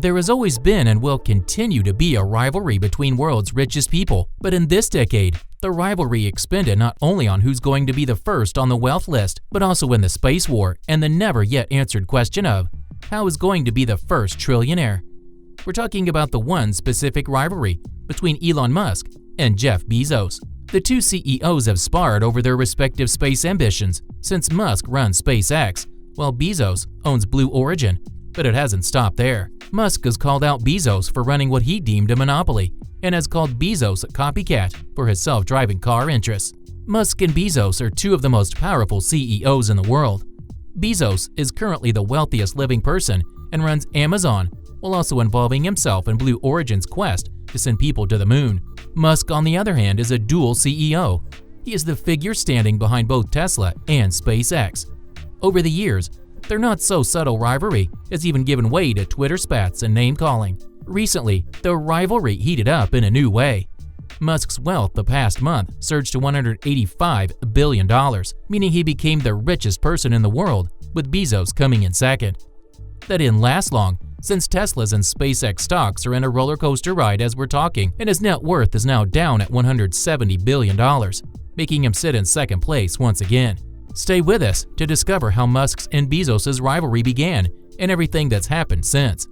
There has always been and will continue to be a rivalry between world's richest people, but in this decade, the rivalry expanded not only on who's going to be the first on the wealth list, but also in the space war and the never yet answered question of how is going to be the first trillionaire. We're talking about the one specific rivalry between Elon Musk and Jeff Bezos. The two CEOs have sparred over their respective space ambitions since Musk runs SpaceX, while Bezos owns Blue Origin. But it hasn't stopped there. Musk has called out Bezos for running what he deemed a monopoly and has called Bezos a copycat for his self-driving car interests. Musk and Bezos are two of the most powerful CEOs in the world. Bezos is currently the wealthiest living person and runs Amazon, while also involving himself in Blue Origin's quest to send people to the moon. Musk, on the other hand, is a dual CEO. He is the figure standing behind both Tesla and SpaceX. Over the years, their not-so-subtle rivalry has even given way to Twitter spats and name-calling. Recently, the rivalry heated up in a new way. Musk's wealth the past month surged to $185 billion, meaning he became the richest person in the world, with Bezos coming in second. That didn't last long, since Tesla's and SpaceX stocks are in a roller coaster ride as we're talking, and his net worth is now down at $170 billion, making him sit in second place once again. Stay with us to discover how Musk's and Bezos' rivalry began and everything that's happened since.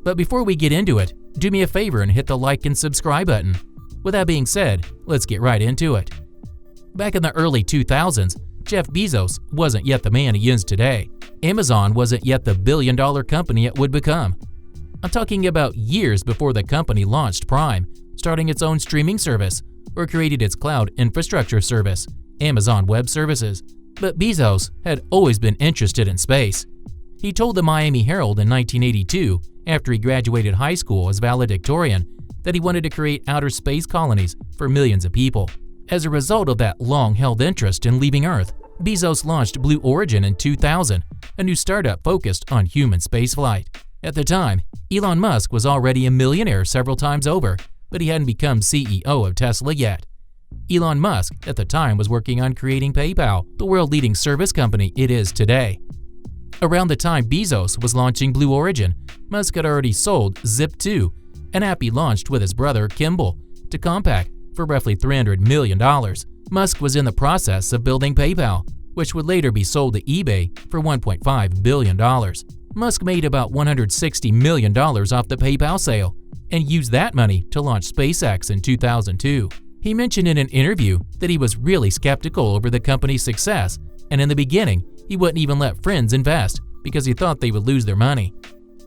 But before we get into it, do me a favor and hit the like and subscribe button. With that being said, let's get right into it. Back in the early 2000s, Jeff Bezos wasn't yet the man he is today. Amazon wasn't yet the billion-dollar company it would become. I'm talking about years before the company launched Prime, starting its own streaming service, or created its cloud infrastructure service, Amazon Web Services. But Bezos had always been interested in space. He told the Miami Herald in 1982, after he graduated high school as valedictorian, that he wanted to create outer space colonies for millions of people. As a result of that long-held interest in leaving Earth, Bezos launched Blue Origin in 2000, a new startup focused on human spaceflight. At the time, Elon Musk was already a millionaire several times over, but he hadn't become CEO of Tesla yet. Elon Musk at the time was working on creating PayPal, the world-leading service company it is today. Around the time Bezos was launching Blue Origin, Musk had already sold Zip2, an app he launched with his brother Kimball, to Compaq for roughly $300 million. Musk was in the process of building PayPal, which would later be sold to eBay for $1.5 billion. Musk made about $160 million off the PayPal sale and used that money to launch SpaceX in 2002. He mentioned in an interview that he was really skeptical over the company's success, and in the beginning, he wouldn't even let friends invest because he thought they would lose their money.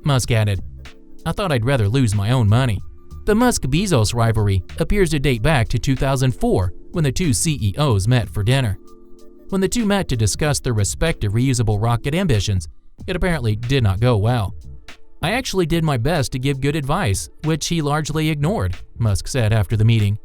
Musk added, "I thought I'd rather lose my own money." The Musk-Bezos rivalry appears to date back to 2004 when the two CEOs met for dinner. When the two met to discuss their respective reusable rocket ambitions, it apparently did not go well. "I actually did my best to give good advice, which he largely ignored," Musk said after the meeting.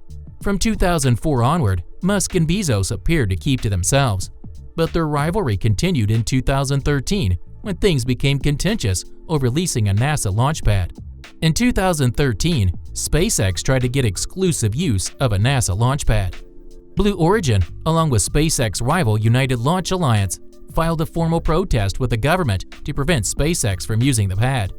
From 2004 onward, Musk and Bezos appeared to keep to themselves, but their rivalry continued in 2013 when things became contentious over leasing a NASA launch pad. In 2013, SpaceX tried to get exclusive use of a NASA launch pad. Blue Origin, along with SpaceX rival United Launch Alliance, filed a formal protest with the government to prevent SpaceX from using the pad.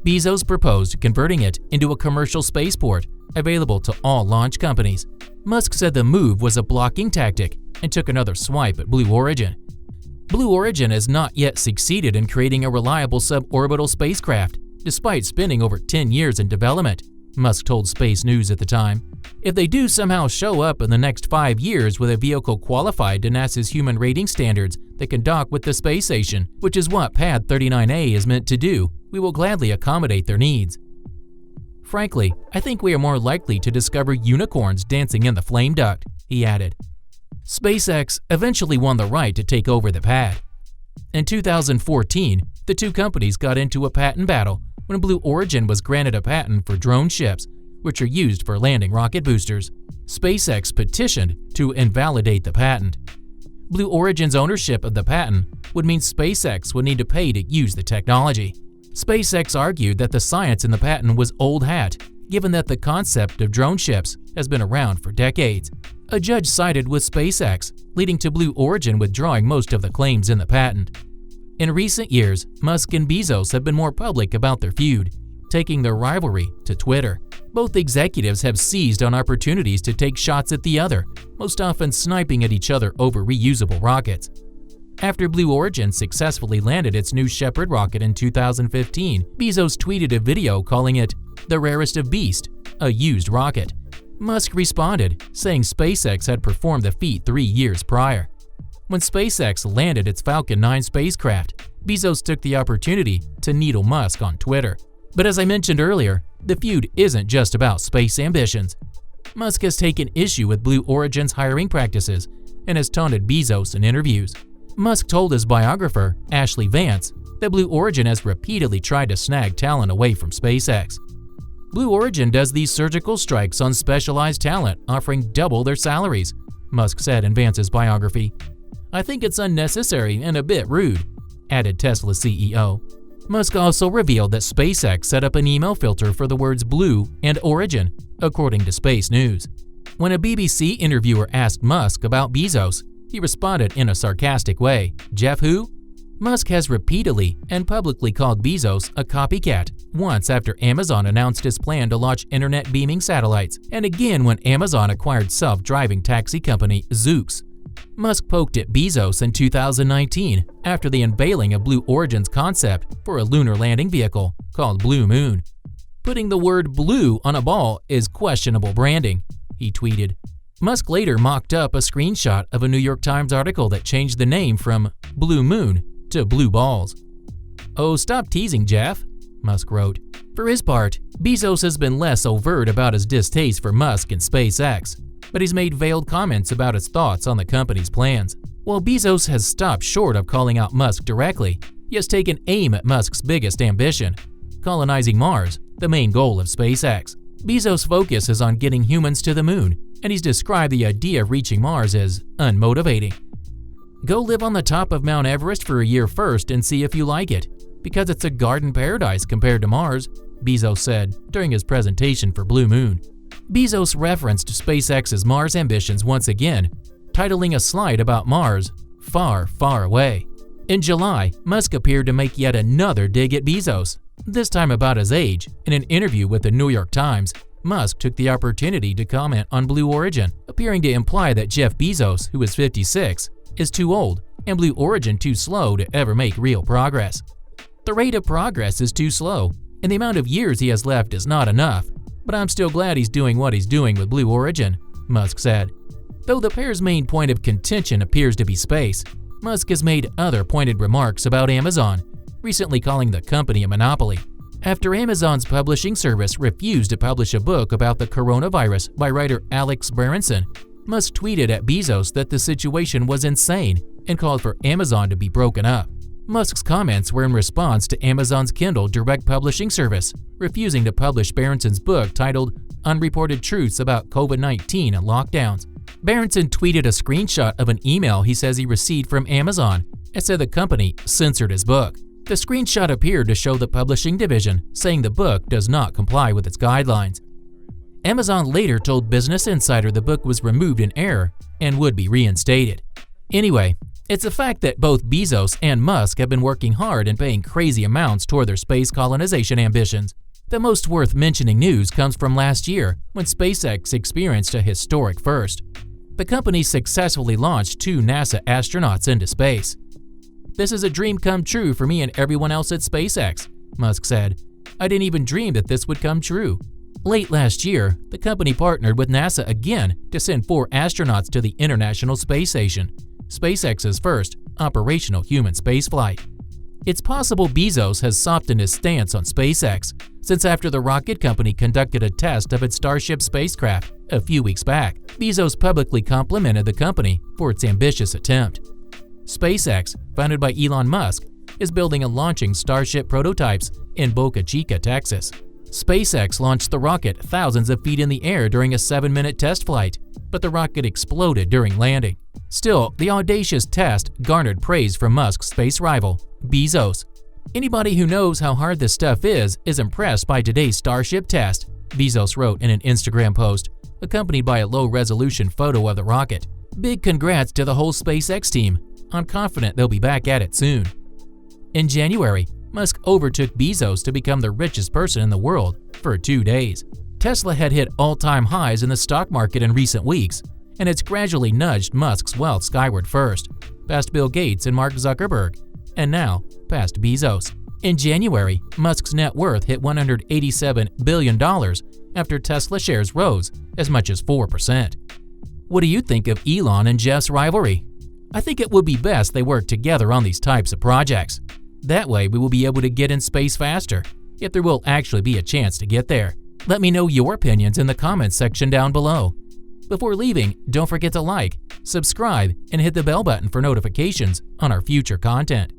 Bezos proposed converting it into a commercial spaceport available to all launch companies. Musk said the move was a blocking tactic and took another swipe at Blue Origin. Blue Origin has not yet succeeded in creating a reliable suborbital spacecraft, despite spending over 10 years in development, Musk told Space News at the time. If they do somehow show up in the next 5 years with a vehicle qualified to NASA's human rating standards that can dock with the space station, which is what Pad 39A is meant to do, we will gladly accommodate their needs. Frankly, I think we are more likely to discover unicorns dancing in the flame duct, he added. SpaceX eventually won the right to take over the pad. In 2014, the two companies got into a patent battle when Blue Origin was granted a patent for drone ships, which are used for landing rocket boosters. SpaceX petitioned to invalidate the patent. Blue Origin's ownership of the patent would mean SpaceX would need to pay to use the technology. SpaceX argued that the science in the patent was old hat, given that the concept of drone ships has been around for decades. A judge sided with SpaceX, leading to Blue Origin withdrawing most of the claims in the patent. In recent years, Musk and Bezos have been more public about their feud. taking their rivalry to Twitter. Both executives have seized on opportunities to take shots at the other, most often sniping at each other over reusable rockets. After Blue Origin successfully landed its New Shepard rocket in 2015, Bezos tweeted a video calling it the rarest of beasts, a used rocket. Musk responded, saying SpaceX had performed the feat 3 years prior. When SpaceX landed its Falcon 9 spacecraft, Bezos took the opportunity to needle Musk on Twitter. But as I mentioned earlier, the feud isn't just about space ambitions. Musk has taken issue with Blue Origin's hiring practices and has taunted Bezos in interviews. Musk told his biographer, Ashley Vance, that Blue Origin has repeatedly tried to snag talent away from SpaceX. Blue Origin does these surgical strikes on specialized talent, offering double their salaries, Musk said in Vance's biography. I think it's unnecessary and a bit rude, added Tesla CEO. Musk also revealed that SpaceX set up an email filter for the words Blue and Origin, according to Space News. When a BBC interviewer asked Musk about Bezos, he responded in a sarcastic way, "Jeff who?" Musk has repeatedly and publicly called Bezos a copycat, once after Amazon announced its plan to launch internet beaming satellites, and again when Amazon acquired self-driving taxi company Zoox. Musk poked at Bezos in 2019 after the unveiling of Blue Origin's concept for a lunar landing vehicle called Blue Moon. Putting the word blue on a ball is questionable branding, he tweeted. Musk later mocked up a screenshot of a New York Times article that changed the name from Blue Moon to Blue Balls. Oh, stop teasing, Jeff, Musk wrote. For his part, Bezos has been less overt about his distaste for Musk and SpaceX, but he's made veiled comments about his thoughts on the company's plans. While Bezos has stopped short of calling out Musk directly, he has taken aim at Musk's biggest ambition, colonizing Mars, the main goal of SpaceX. Bezos' focus is on getting humans to the moon, and he's described the idea of reaching Mars as unmotivating. Go live on the top of Mount Everest for a year first and see if you like it, because it's a garden paradise compared to Mars, Bezos said during his presentation for Blue Moon. Bezos referenced SpaceX's Mars ambitions once again, titling a slide about Mars, "Far, Far Away." In July, Musk appeared to make yet another dig at Bezos, this time about his age. In an interview with the New York Times, Musk took the opportunity to comment on Blue Origin, appearing to imply that Jeff Bezos, who is 56, is too old and Blue Origin too slow to ever make real progress. The rate of progress is too slow, and the amount of years he has left is not enough, but I'm still glad he's doing what he's doing with Blue Origin, Musk said. Though the pair's main point of contention appears to be space, Musk has made other pointed remarks about Amazon, recently calling the company a monopoly. After Amazon's publishing service refused to publish a book about the coronavirus by writer Alex Berenson, Musk tweeted at Bezos that the situation was insane and called for Amazon to be broken up. Musk's comments were in response to Amazon's Kindle direct publishing service, refusing to publish Berenson's book titled Unreported Truths About COVID-19 and Lockdowns. Berenson tweeted a screenshot of an email he says he received from Amazon and said the company censored his book. The screenshot appeared to show the publishing division saying the book does not comply with its guidelines. Amazon later told Business Insider the book was removed in error and would be reinstated. Anyway, it's a fact that both Bezos and Musk have been working hard and paying crazy amounts toward their space colonization ambitions. The most worth mentioning news comes from last year when SpaceX experienced a historic first. The company successfully launched 2 NASA astronauts into space. "This is a dream come true for me and everyone else at SpaceX," Musk said. "I didn't even dream that this would come true." Late last year, the company partnered with NASA again to send 4 astronauts to the International Space Station, SpaceX's first operational human spaceflight. It's possible Bezos has softened his stance on SpaceX since after the rocket company conducted a test of its Starship spacecraft a few weeks back, Bezos publicly complimented the company for its ambitious attempt. SpaceX, founded by Elon Musk, is building and launching Starship prototypes in Boca Chica, Texas. SpaceX launched the rocket thousands of feet in the air during a 7-minute test flight, but the rocket exploded during landing. Still, the audacious test garnered praise from Musk's space rival, Bezos. "Anybody who knows how hard this stuff is impressed by today's Starship test," Bezos wrote in an Instagram post, accompanied by a low-resolution photo of the rocket. "Big congrats to the whole SpaceX team. I'm confident they'll be back at it soon." In January, Musk overtook Bezos to become the richest person in the world for 2 days. Tesla had hit all-time highs in the stock market in recent weeks, and it's gradually nudged Musk's wealth skyward first, past Bill Gates and Mark Zuckerberg, and now past Bezos. In January, Musk's net worth hit $187 billion after Tesla shares rose as much as 4%. What do you think of Elon and Jeff's rivalry? I think it would be best they work together on these types of projects. That way we will be able to get in space faster, if there will actually be a chance to get there. Let me know your opinions in the comments section down below. Before leaving, don't forget to like, subscribe, and hit the bell button for notifications on our future content.